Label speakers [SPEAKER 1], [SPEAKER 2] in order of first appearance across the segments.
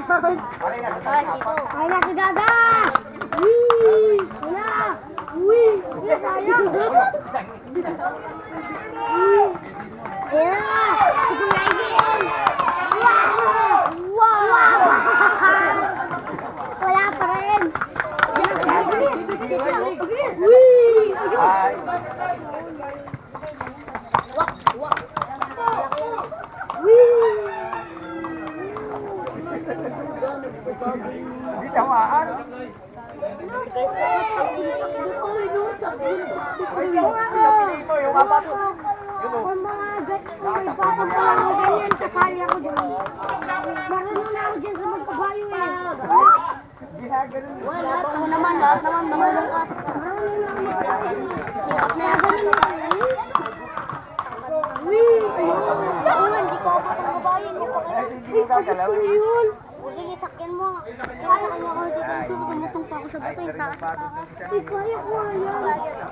[SPEAKER 1] Ay na si Dada! Wee! Wala! Wee! Wee! Sayang! Ayan na! Sige na yun! Wow! Wala pa rin! Wee!
[SPEAKER 2] Hindi tamaan. Yung apat.
[SPEAKER 1] Kung mga parang ganyan, kasali ako dyan. Marunong na ako dyan sa magpabayo eh. Lahat mo naman, marunong ka. Marunong na ako magpabayo. Sikat na yan ganun ako eh. Wee! Ako nga, hindi ko ako magpabayo. Hindi ko kaya. Pagkat ko na yun. Sige, sakyan mo. Kaya kanya ako dito. Tumutong pa ako sa bato yung taas. Ay, kaya ko nga yan.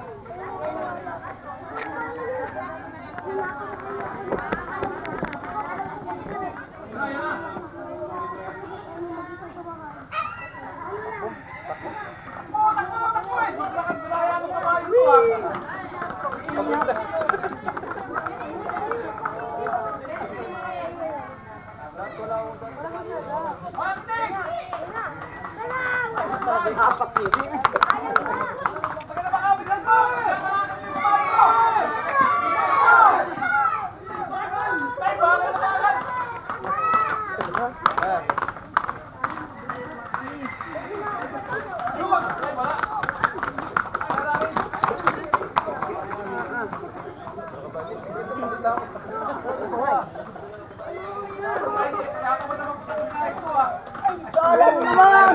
[SPEAKER 2] Alam naman!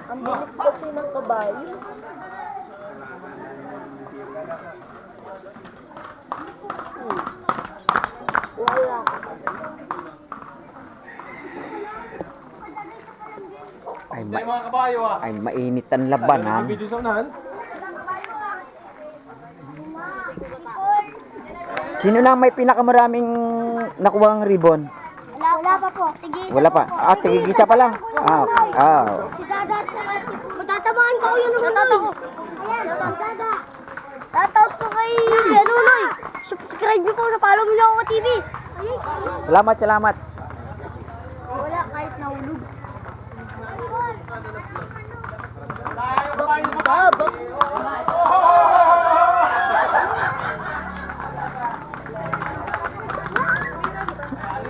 [SPEAKER 1] Ang bilis kasi ng kabayo. Wala.
[SPEAKER 3] Ay mainit ang labanan. Sino lang may pinakamaraming nakuhang ribbon?
[SPEAKER 1] Wala pa po. Tigisa
[SPEAKER 3] Wala pa. Ah, tigisa pa lang.
[SPEAKER 1] Si Dada. Matatamaan ko yun ng Dada ko. Ayan, Dada. Shoutout ko kay Nunoy. Subscribe niyo po, follow niyo ako TV.
[SPEAKER 3] Salamat.
[SPEAKER 1] Wala, kahit nahulog.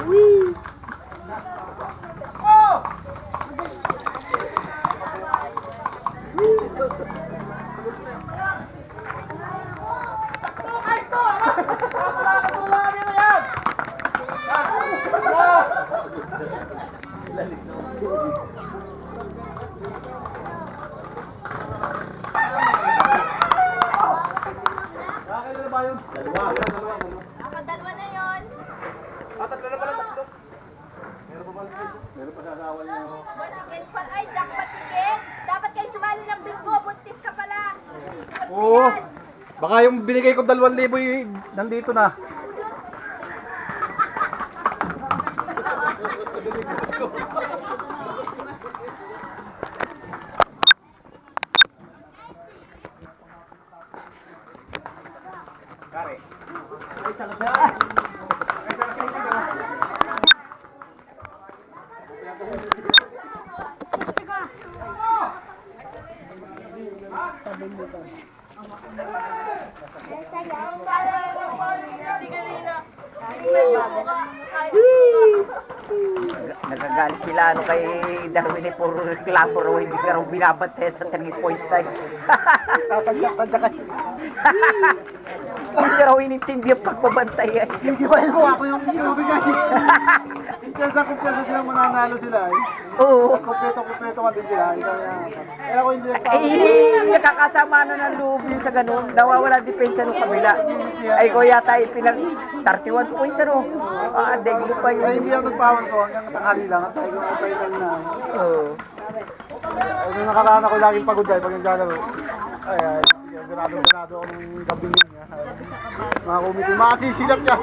[SPEAKER 1] Wee!
[SPEAKER 4] Dalawa na yun. Ay, jackpot ticket. Dapat kayo sumali ng bingo. Buntis ka pala.
[SPEAKER 2] Oo. Baka yung binigay ko 2,000 nandito na.
[SPEAKER 3] Nagagalit sila kay Darwin eh, puro reklamo raw, hindi ka raw binabantay sa 3 points time.
[SPEAKER 2] Tadya ka.
[SPEAKER 3] Hindi raw inintindi ang pagbabantay eh.
[SPEAKER 2] Hindi ba mo ako yung binibigay? Sa kumpleto sila mananalo sila eh.
[SPEAKER 3] Oo.
[SPEAKER 2] Kumpleto ka din sila. Kaya ako hindi
[SPEAKER 3] Nakakasama na ng loob yun sa ganun. Nawawala depensa ng kabila. Ay ko yata pinag 31 points ano. Deglo pa
[SPEAKER 2] Kaya
[SPEAKER 3] yun.
[SPEAKER 2] hindi ako nagpawan ko hanggang tanghali lang. At sabi ko na na.
[SPEAKER 3] Oo.
[SPEAKER 2] Ay, nung nakaraan ako laging pagod dahil pag naglalaro. Ay, ganado ako ng gabi niya. Mga kumiti, makasisilap niya.